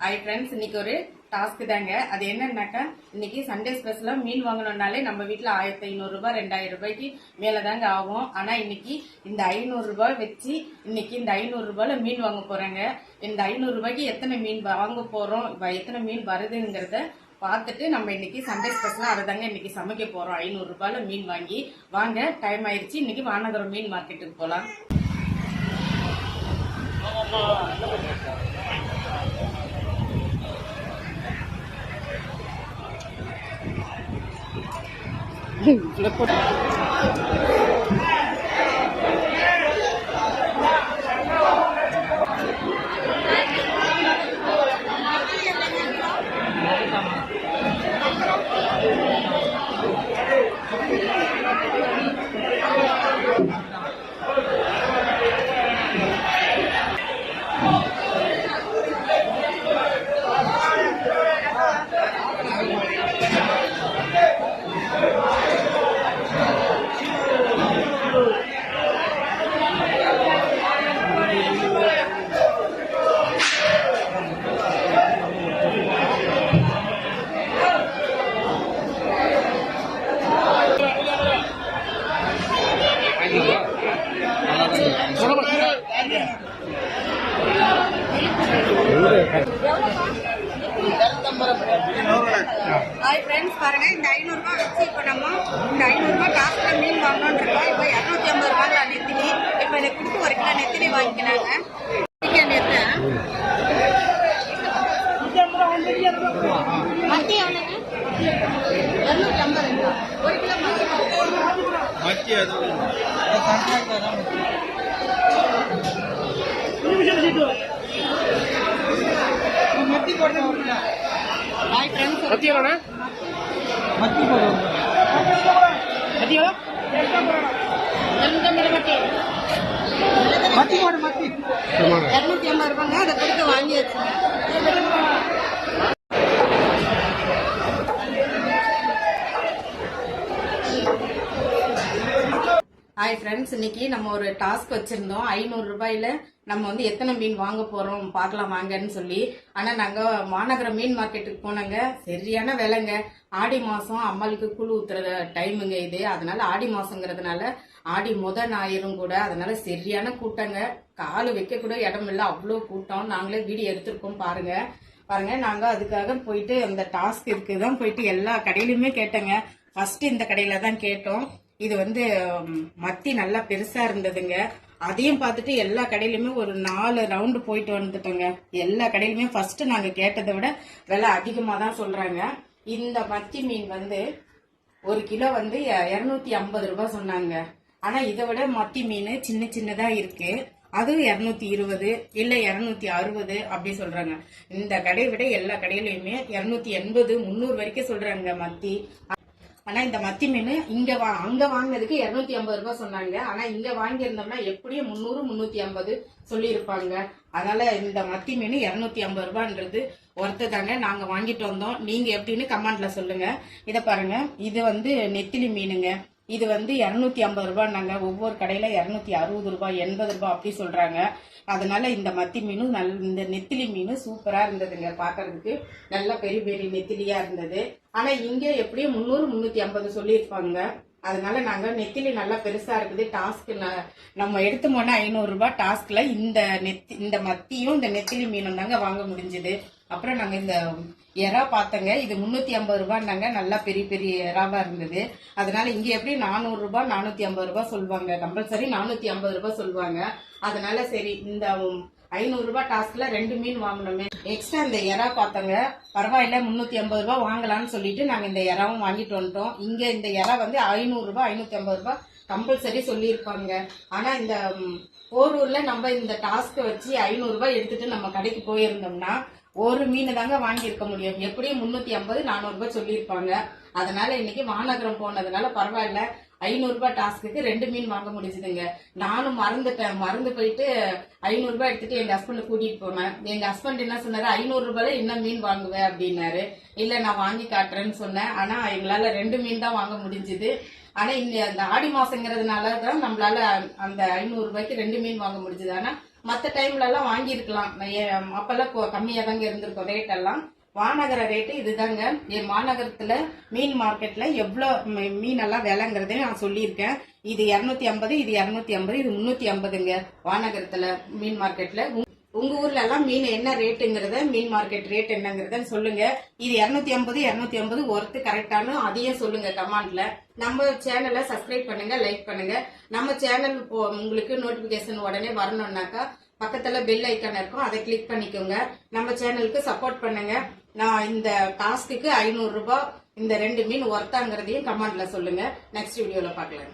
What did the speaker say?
Hi friends, இன்னைக்கு ஒரு task தாங்க. அது என்னன்னாக்கா, இன்னைக்கு சண்டே ஸ்பெஷலா மீன் வாங்கணும்னாலே நம்ம வீட்டுல 1500 ரூபாய் 2000 ரூபாய்க்கு மேலதாங்க ஆகும். ஆனா இன்னைக்கு இந்த 500 ரூபாய் வச்சு இன்னைக்கு இந்த 500 ரூபாயில மீன் வாங்க போறாங்க. இந்த 500 ரூபாய்க்கு எத்தனை மீன் வாங்க போறோம், எத்தனை மீன் வருதுங்கிறத பார்த்துட்டு நம்ம இன்னைக்கு சண்டே ஸ்பெஷலா அதை தாங்க இன்னைக்கு சமைக்க போறோம். 500 ரூபாயில மீன் வாங்கி வாங்க. டைம் ஆயிடுச்சு. இன்னைக்கு வானகரம் மீன் மார்க்கெட்டுக்கு போலாம். ஹாய் ஃப்ரெண்ட்ஸ், பாருங்க இந்த 500 ரூபாய் வச்சு இப்போ நம்ம இந்த 500 ரூபாய் காசுல மீன் வாங்கணும்னு இருக்கோம். இப்போ 250 ரூபாய்ல நெத்திலி. இப்போ இதை கொடுத்து ஒரு கிலோ நெத்திலி வாங்கிக்கிறாங்க. மத்தி எவ்வளோங்க? 250 ஒரு கிலோ மத்தி. ஹாய் ஃப்ரெண்ட்ஸ், மத்தி எவ்வளோண்ணா? மத்தி போடுவோம். மத்தி எவ்வளோ? 250 மத்தி. மத்தி போடு மத்தி 250 ரூபாங்க. அதை கொடுத்து வாங்கி வச்சுங்க. ஹாய் ஃப்ரெண்ட்ஸ், இன்னைக்கு நம்ம ஒரு டாஸ்க் வச்சிருந்தோம். 500 ரூபாயில நம்ம வந்து எத்தனை மீன் வாங்க போறோம் பார்க்கலாம் வாங்கன்னு சொல்லி. ஆனா நாங்க மாநகரம் மீன் மார்க்கெட்டுக்கு போனாங்க. சரியான விலைங்க. ஆடி மாசம் அம்மாளுக்கு கூழ் ஊத்துற டைமுங்க இது. அதனால ஆடி மாசங்கிறதுனால ஆடி ஞாயிறும் கூட. அதனால சரியான கூட்டங்க. காலு வைக்க கூட இடம் இல்லை, அவ்வளோ கூட்டம். நாங்களே வீடியோ எடுத்திருக்கோம் பாருங்க. நாங்க அதுக்காக போயிட்டு அந்த டாஸ்க் இருக்குதான் போயிட்டு எல்லா கடையிலுமே கேட்டோங்க. ஃபர்ஸ்ட் இந்த கடையில தான் கேட்டோம். இது வந்து மத்தி நல்லா பெருசா இருந்ததுங்க. அதையும் பார்த்துட்டு எல்லா கடையிலுமே ஒரு 4 ரவுண்டு போயிட்டு வந்துட்டோங்க. எல்லா கடையிலுமே ஃபர்ஸ்ட் நாங்க கேட்டதை விட விலை அதிகமா தான் சொல்றாங்க. இந்த மத்தி மீன் வந்து ஒரு கிலோ வந்து 250 ரூபாய் சொன்னாங்க. ஆனா இதை விட மத்தி மீன் சின்ன சின்னதா இருக்கு. அது 220 இல்ல 260 அப்படி சொல்றாங்க. இந்த கடையை விட எல்லா கடையிலயுமே 280 300 வரைக்கும் சொல்றாங்க மத்தி. ஆனா இந்த மத்தி மீன் அங்க வாங்கினதுக்கு 250 ரூபாய் சொன்னாங்க. ஆனா இங்க வாங்கியிருந்தோம்னா எப்படியும் 300 350 சொல்லி இருப்பாங்க. அதனால இந்த மத்தி மீன் 250 ரூபான்றது ஒருத்த தாங்க. நாங்க வாங்கிட்டு வந்தோம். நீங்க எப்படின்னு கமெண்ட்ல சொல்லுங்க. இத பாருங்க, இது வந்து நெத்திலி மீனுங்க. இது வந்து 250 ரூபாய்னாங்க. ஒவ்வொரு கடையில 260 ரூபாய் 80 ரூபாய் அப்படி சொல்றாங்க. அதனால இந்த மத்தி மீனும் இந்த நெத்திலி மீன் சூப்பரா இருந்ததுங்க. பாக்குறதுக்கு நல்ல பெரிய பெரிய நெத்திலியா இருந்தது. ஆனா இங்க எப்படியும் 300 350 சொல்லியிருப்பாங்க. அதனால நாங்க நெத்திலி நல்லா பெருசா இருக்குது. டாஸ்க் நம்ம எடுத்து போனா 500 ரூபாய் டாஸ்க்ல இந்த மத்தியும் இந்த நெத்திலி மீனும் தாங்க வாங்க முடிஞ்சது. அப்புறம் நாங்க இந்த எறா பார்த்தங்க. இது 350 ரூபாய்னாங்க. நல்லா பெரிய பெரிய எறாவா இருந்தது. அதனால இங்க எப்படி 400 ரூபாய் 450 ரூபாய் சொல்லுவாங்க. கம்பல்சரி 450 ரூபாய் சொல்லுவாங்க. அதனால சரி இந்த 500 ரூபாய் டாஸ்க்ல 2 மீன் வாங்கணுமே. எக்ஸ்ட்ரா இந்த எறா பார்த்தங்க. பரவாயில்ல 350 ரூபாய் வாங்கலாம்னு சொல்லிட்டு நாங்க இந்த எறாவும் வாங்கிட்டு வந்துட்டோம். இங்க இந்த எறா வந்து 500 ரூபாய் 550 ரூபாய் கம்பல்சரி சொல்லியிருப்பாங்க. ஆனா இந்த போரூர்ல நம்ம இந்த டாஸ்க் வச்சு 500 ரூபாய் எடுத்துட்டு நம்ம கடைக்கு போயிருந்தோம்னா ஒரு மீன் தாங்க வாங்கி இருக்க முடியும். எப்படியும் 350 400 ரூபாய் சொல்லியிருப்பாங்க. அதனால இன்னைக்கு மாநகரம் போனதுனால பரவாயில்ல 500 ரூபாய் டாஸ்க்கு 2 மீன் வாங்க முடிஞ்சதுங்க. நானும் மறந்து போயிட்டு 500 ரூபாய் எடுத்துட்டு எங்க ஹஸ்பண்ட் கூட்டிட்டு போனேன். எங்க ஹஸ்பண்ட் என்ன சொன்னாரு, 500 ரூபாயில என்ன மீன் வாங்குவேன் அப்படின்னாரு. இல்ல நான் வாங்கி காட்டுறேன்னு சொன்னேன். ஆனா எங்களால 2 மீன் தான் வாங்க முடிஞ்சது. ஆனா இந்த ஆடி மாசங்கிறதுனால தான் நம்மளால அந்த 500 ரூபாய்க்கு 2 மீன் வாங்க முடிஞ்சது. ஆனா மத்த டைம்ல எல்லாம் வாங்கியிருக்கலாம். அப்பெல்லாம் கம்மியா தாங்க இருந்திருக்கும் ரேட் எல்லாம். வானகர ரேட்டு இதுதாங்க. என் மாநகரத்துல மீன் மார்க்கெட்ல எவ்வளவு மீன் எல்லாம் விலைங்கிறதையும் நான் சொல்லியிருக்கேன். இது 250, இது 250, இது 350ங்க வானகரத்துல மீன் மார்க்கெட்ல. உங்க ஊர்ல எல்லாம் மீன் என்ன ரேட்டுங்கிறத, மீன் மார்க்கெட் ரேட் என்னங்கறத சொல்லுங்க. இது 250, 250 ஒர்த்து கரெக்டானு அதையும் சொல்லுங்க கமெண்ட்ல. நம்ம சேனலை சப்ஸ்கிரைப் பண்ணுங்க, லைக் பண்ணுங்க. நம்ம சேனல் உங்களுக்கு நோட்டிபிகேஷன் உடனே வரணும்னாக்கா பக்கத்துல பெல் ஐக்கான் இருக்கும், அதை கிளிக் பண்ணிக்கோங்க. நம்ம சேனலுக்கு சப்போர்ட் பண்ணுங்க. நான் இந்த டாஸ்க்கு 500 ரூபாய் இந்த 2 மீன் ஒர்த்தாங்கிறதையும் கமெண்ட்ல சொல்லுங்க. நெக்ஸ்ட் வீடியோல பார்க்கலாம்.